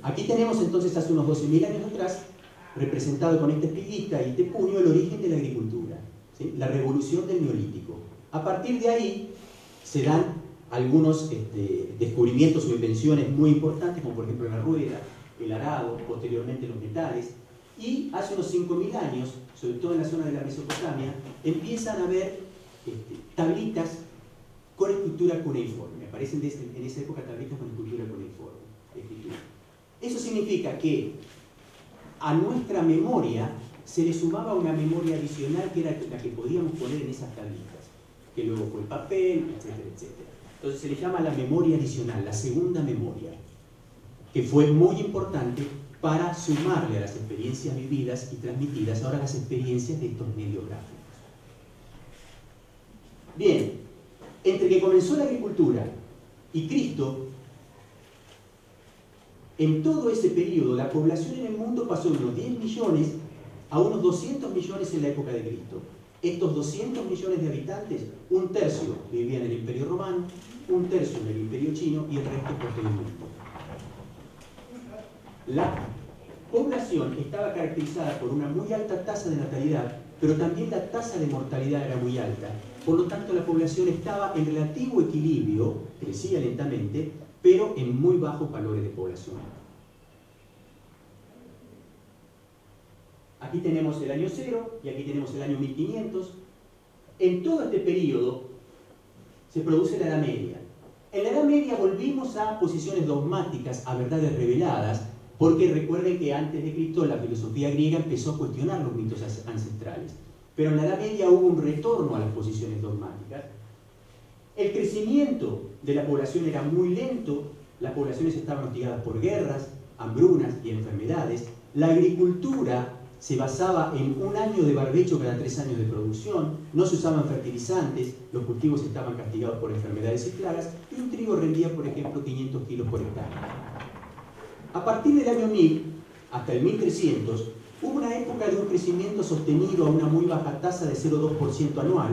Aquí tenemos entonces hace unos 12.000 años atrás, representado con esta espiguita y este puño, el origen de la agricultura, ¿sí? La revolución del Neolítico. A partir de ahí se dan algunos descubrimientos o invenciones muy importantes, como por ejemplo la rueda, el arado, posteriormente los metales, y hace unos 5.000 años, sobre todo en la zona de la Mesopotamia, empiezan a haber tablitas con escultura cuneiforme. Aparecen en esa época tablitas con escultura cuneiforme. Eso significa que a nuestra memoria se le sumaba una memoria adicional que era la que podíamos poner en esas tablitas, que luego fue el papel, etcétera, etcétera. Entonces se le llama la memoria adicional, la segunda memoria, que fue muy importante para sumarle a las experiencias vividas y transmitidas ahora las experiencias de estos medios gráficos. Bien, entre que comenzó la agricultura y Cristo, en todo ese periodo la población en el mundo pasó de unos 10 millones a unos 200 millones en la época de Cristo. Estos 200 millones de habitantes, un tercio vivían en el Imperio Romano, un tercio en el Imperio Chino y el resto por todo el mundo. La población estaba caracterizada por una muy alta tasa de natalidad, pero también la tasa de mortalidad era muy alta. Por lo tanto, la población estaba en relativo equilibrio, crecía lentamente, pero en muy bajos valores de población. Aquí tenemos el año 0 y aquí tenemos el año 1500. En todo este periodo se produce la Edad Media. En la Edad Media volvimos a posiciones dogmáticas, a verdades reveladas, porque recuerden que antes de Cristo la filosofía griega empezó a cuestionar los mitos ancestrales. Pero en la Edad Media hubo un retorno a las posiciones dogmáticas. El crecimiento de la población era muy lento, las poblaciones estaban hostigadas por guerras, hambrunas y enfermedades. La agricultura se basaba en un año de barbecho cada 3 años de producción, no se usaban fertilizantes, los cultivos estaban castigados por enfermedades y plagas, y un trigo rendía, por ejemplo, 500 kilos por hectárea. A partir del año 1000 hasta el 1300, hubo una época de un crecimiento sostenido a una muy baja tasa de 0,2% anual,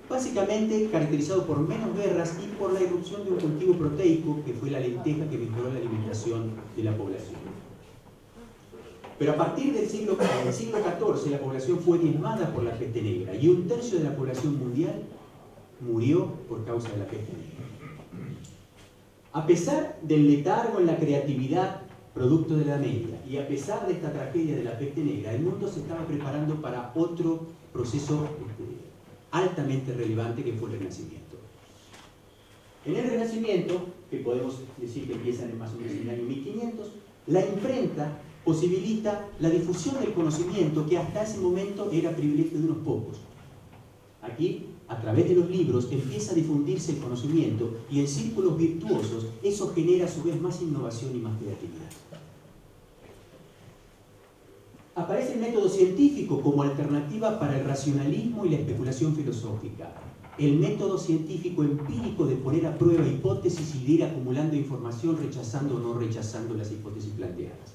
básicamente caracterizado por menos guerras y por la irrupción de un cultivo proteico, que fue la lenteja, que mejoró la alimentación de la población. Pero a partir del siglo XIV la población fue diezmada por la peste negra y un tercio de la población mundial murió por causa de la peste negra. A pesar del letargo en la creatividad producto de la media y a pesar de esta tragedia de la peste negra, el mundo se estaba preparando para otro proceso altamente relevante que fue el Renacimiento. En el Renacimiento, que podemos decir que empieza más o menos en el año 1500, la imprenta posibilita la difusión del conocimiento que hasta ese momento era privilegio de unos pocos. Aquí, a través de los libros, empieza a difundirse el conocimiento y en círculos virtuosos eso genera a su vez más innovación y más creatividad. Aparece el método científico como alternativa para el racionalismo y la especulación filosófica. El método científico empírico de poner a prueba hipótesis y de ir acumulando información, rechazando o no rechazando las hipótesis planteadas.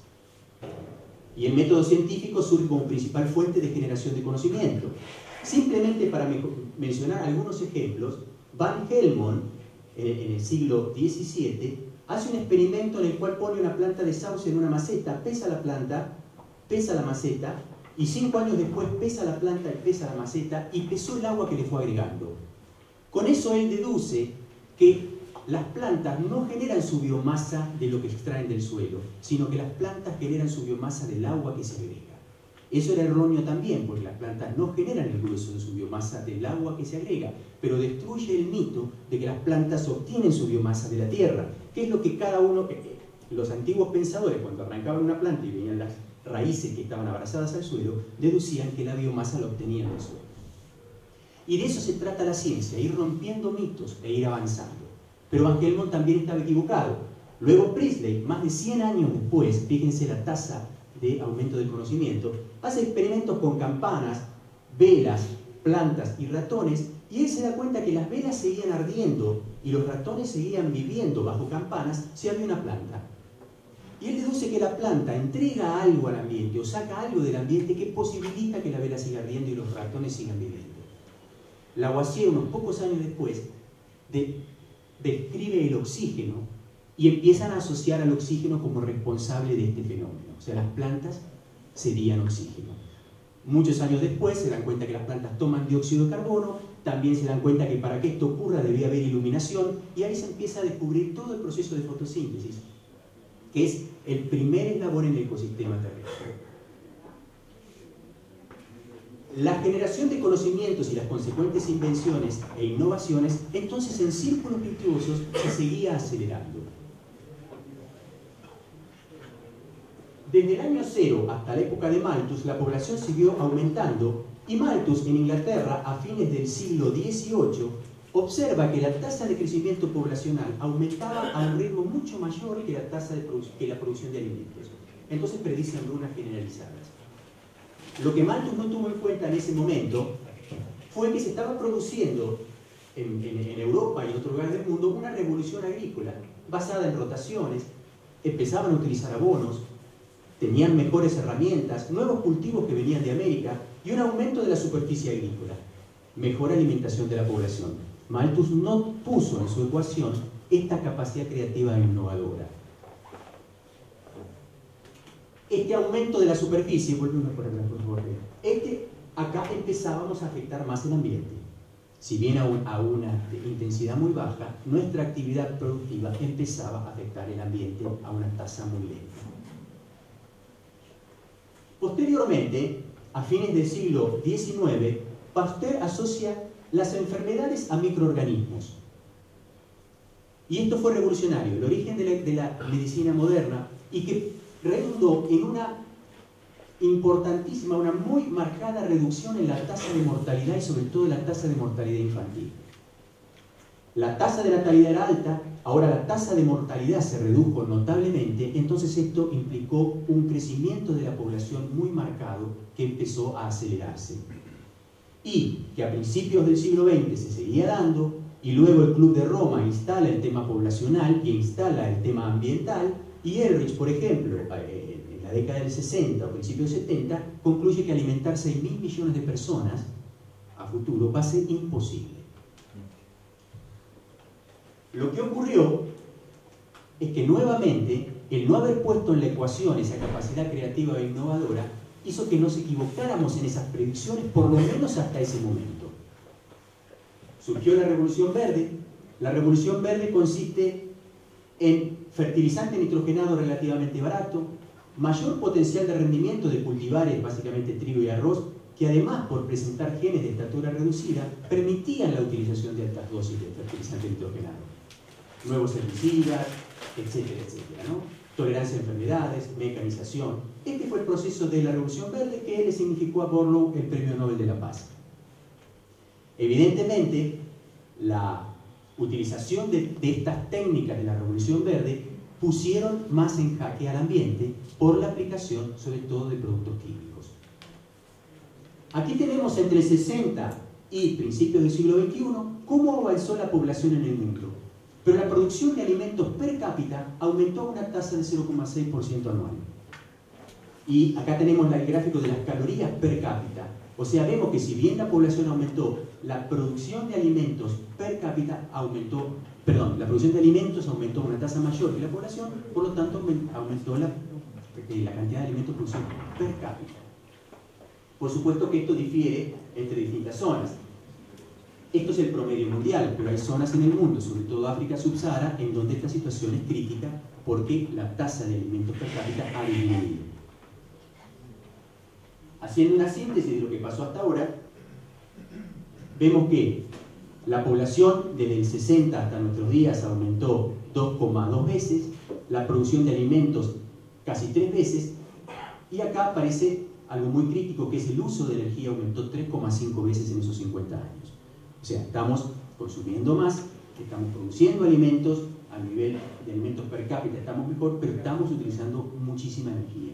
Y el método científico surge como principal fuente de generación de conocimiento. Simplemente para mencionar algunos ejemplos, Van Helmont, en el siglo XVII, hace un experimento en el cual pone una planta de sauce en una maceta, pesa la planta, pesa la maceta, y 5 años después pesa la planta y pesa la maceta, y pesó el agua que le fue agregando. Con eso él deduce que las plantas no generan su biomasa de lo que extraen del suelo, sino que las plantas generan su biomasa del agua que se agrega. Eso era erróneo también, porque las plantas no generan el grueso de su biomasa del agua que se agrega, pero destruye el mito de que las plantas obtienen su biomasa de la tierra, que es lo que cada uno, los antiguos pensadores, cuando arrancaban una planta y veían las raíces que estaban abrazadas al suelo, deducían que la biomasa la obtenían del suelo. Y de eso se trata la ciencia, ir rompiendo mitos e ir avanzando. Pero Van Helmont también estaba equivocado. Luego Priestley, más de 100 años después, fíjense la tasa de aumento del conocimiento, hace experimentos con campanas, velas, plantas y ratones, y él se da cuenta que las velas seguían ardiendo y los ratones seguían viviendo bajo campanas si había una planta. Y él deduce que la planta entrega algo al ambiente o saca algo del ambiente que posibilita que la vela siga ardiendo y los ratones sigan viviendo. Lavoisier, unos pocos años después, describe el oxígeno y empiezan a asociar al oxígeno como responsable de este fenómeno. O sea, las plantas serían oxígeno. Muchos años después se dan cuenta que las plantas toman dióxido de carbono, también se dan cuenta que para que esto ocurra debía haber iluminación, y ahí se empieza a descubrir todo el proceso de fotosíntesis, que es el primer eslabón en el ecosistema terrestre. La generación de conocimientos y las consecuentes invenciones e innovaciones, entonces en círculos virtuosos se seguía acelerando. Desde el año 0 hasta la época de Malthus, la población siguió aumentando, y Malthus en Inglaterra, a fines del siglo XVIII, observa que la tasa de crecimiento poblacional aumentaba a un ritmo mucho mayor que la producción de alimentos. Entonces predice hambrunas generalizadas. Lo que Malthus no tuvo en cuenta en ese momento fue que se estaba produciendo en Europa y en otros lugares del mundo una revolución agrícola basada en rotaciones, empezaban a utilizar abonos, tenían mejores herramientas, nuevos cultivos que venían de América y un aumento de la superficie agrícola, mejor alimentación de la población. Malthus no puso en su ecuación esta capacidad creativa e innovadora. Este aumento de la superficie, volvemos por atrás, por favor, acá empezábamos a afectar más el ambiente. Si bien a una intensidad muy baja, nuestra actividad productiva empezaba a afectar el ambiente a una tasa muy lenta. Posteriormente, a fines del siglo XIX, Pasteur asocia las enfermedades a microorganismos. Y esto fue revolucionario, el origen de la medicina moderna, y que redundó en una importantísima, una muy marcada reducción en la tasa de mortalidad y sobre todo la tasa de mortalidad infantil. La tasa de natalidad era alta, ahora la tasa de mortalidad se redujo notablemente, entonces esto implicó un crecimiento de la población muy marcado que empezó a acelerarse. Y que a principios del siglo XX se seguía dando, y luego el Club de Roma instala el tema poblacional y instala el tema ambiental, y Ehrlich, por ejemplo, en la década del 60 o principios del 70, concluye que alimentar 6.000 millones de personas a futuro va a ser imposible. Lo que ocurrió es que nuevamente el no haber puesto en la ecuación esa capacidad creativa e innovadora hizo que nos equivocáramos en esas predicciones, por lo menos hasta ese momento. Surgió la Revolución Verde. La Revolución Verde consiste en fertilizante nitrogenado relativamente barato, mayor potencial de rendimiento de cultivares, básicamente trigo y arroz, que además, por presentar genes de estatura reducida, permitían la utilización de altas dosis de fertilizante nitrogenado. Nuevos herbicidas, etcétera, etcétera, ¿no? Tolerancia a enfermedades, mecanización. Este fue el proceso de la Revolución Verde que le significó a Borlaug el Premio Nobel de la Paz. Evidentemente, la utilización de estas técnicas de la Revolución Verde pusieron más en jaque al ambiente por la aplicación sobre todo de productos químicos. Aquí tenemos entre el 60 y principios del siglo XXI cómo avanzó la población en el mundo, pero la producción de alimentos per cápita aumentó a una tasa de 0,6% anual. Y acá tenemos el gráfico de las calorías per cápita. O sea, vemos que si bien la población aumentó, la producción de alimentos per cápita aumentó, perdón, la producción de alimentos aumentó a una tasa mayor que la población, por lo tanto aumentó la cantidad de alimentos producidos per cápita. Por supuesto que esto difiere entre distintas zonas. Esto es el promedio mundial, pero hay zonas en el mundo, sobre todo África subsahara, en donde esta situación es crítica porque la tasa de alimentos per cápita ha disminuido. Haciendo una síntesis de lo que pasó hasta ahora, vemos que la población desde el 60 hasta nuestros días aumentó 2,2 veces, la producción de alimentos casi 3 veces, y acá aparece algo muy crítico, que es el uso de energía aumentó 3,5 veces en esos 50 años. O sea, estamos consumiendo más, estamos produciendo alimentos, a nivel de alimentos per cápita estamos mejor, pero estamos utilizando muchísima energía.